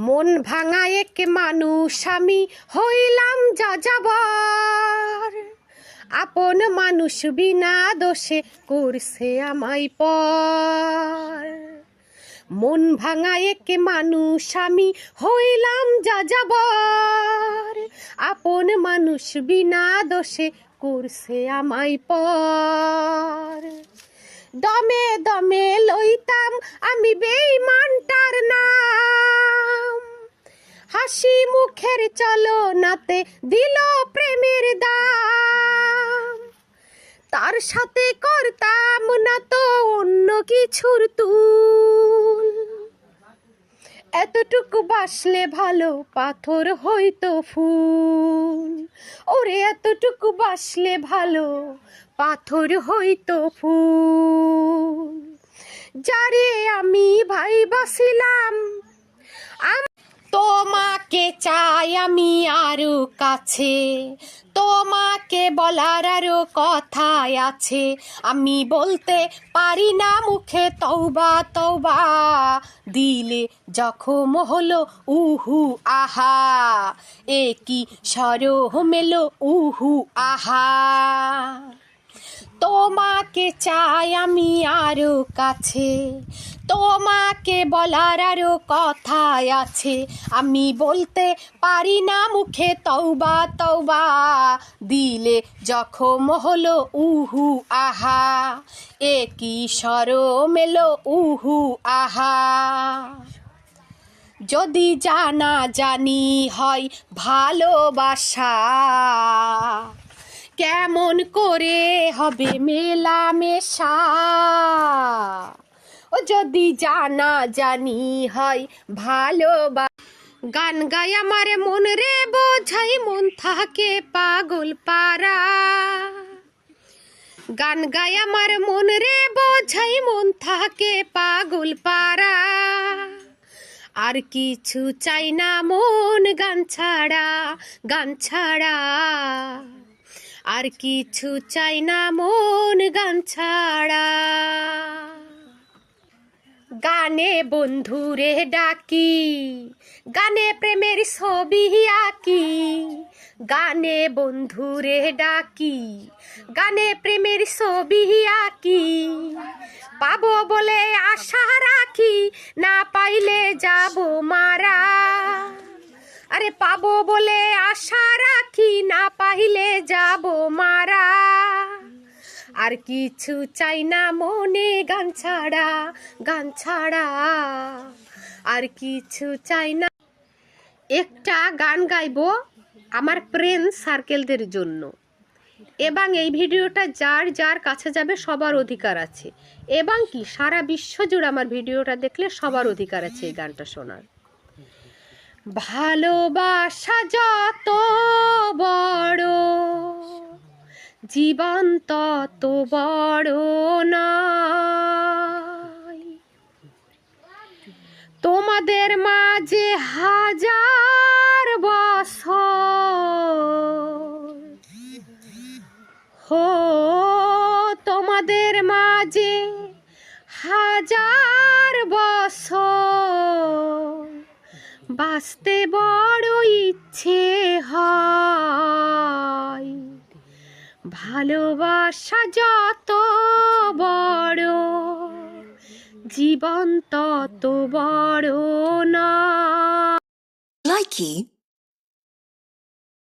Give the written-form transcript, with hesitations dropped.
মন ভাঙা এক মানুষ আমি হইলাম যাযাবর, আপন মানুষ বিনা দোষে করছে আমায় পর। মন ভাঙা এক মানুষ আমি হইলাম যাযাবর, আপন মানুষ বিনা দোষে করছে আমায় পর। দমে দমে লইতাম আমি বেঈমানটার নাম, হাসি মুখের চলনাতে দিল প্রেমের দাম। তার সাথে করতাম না তো অন্য কিছুর তুল, এতটুকু বাসলে ভালো পাথর হইতো ফুল। ওরে এতটুকু বাসলে ভালো পাথর হইতো ফুল। যারে আমি ভাই বাসিলাম তোমাকে চাই আমি আরো কাছে, তোমাকে বলার আরো কথা আছে। আমি বলতে পারি না মুখে তওবা তওবা, দিলে জখম হলো উহু আহা, এ কি সরম এলো উহু আহা। তোমাকে চাই আমি আরো কাছে, তোমাকে বলার আরো কথা আছে। আমি বলতে পারি না মুখে তওবা তওবা, দিলে জখম হলো উহু আহা, এ কি শরম এলো উহু আহা। যদি জানা জানি হয় ভালোবাসা, কেমন করে হবে মেলামেশা। ও যদি জানা জানি হয় ভালোবাসা, গান গাই আমার মন রে বোঝাই মন থাকে পাগল পারা। গান গাই আমার মন রে বোঝাই মন থাকে পাগল পারা। আর কিছু চাই না মন গান ছাড়া, গান ছাড়া। আর কিছু চাই না মন গান ছাড়া। গানে বন্ধুরে ডাকি, গানে প্রেমের ছবি আঁকি। গানে বন্ধুরে ডাকি, গানে প্রেমের ছবি আঁকি। পাবো বলে আশা রাখি, না পাইলে যাব মারা। আরে পাবো বলে আশা রাখি, না পাইলে যাব মারা। আর কিছু চাই না মনে গান ছাড়া, গান ছাড়া। আর কিছু চাই না। একটা গান গাইবো আমার ফ্রেন্ড সার্কেলদের জন্য, এবং এই ভিডিওটা যার যার কাছে যাবে সবার অধিকার আছে, এবং কি সারা বিশ্ব জুড়ে আমার ভিডিওটা দেখলে সবার অধিকার আছে এই গানটা শোনার। ভালোবাসা যত বড়, জীবন তত বড় নয়। তোমাদের মাঝে হাজার বছর, হো তোমাদের মাঝে হাজার বছর, বাঁচতে বড় ইচ্ছে হয়। ভালোবাসা যত বড়, জীবন তত বড় না। Likey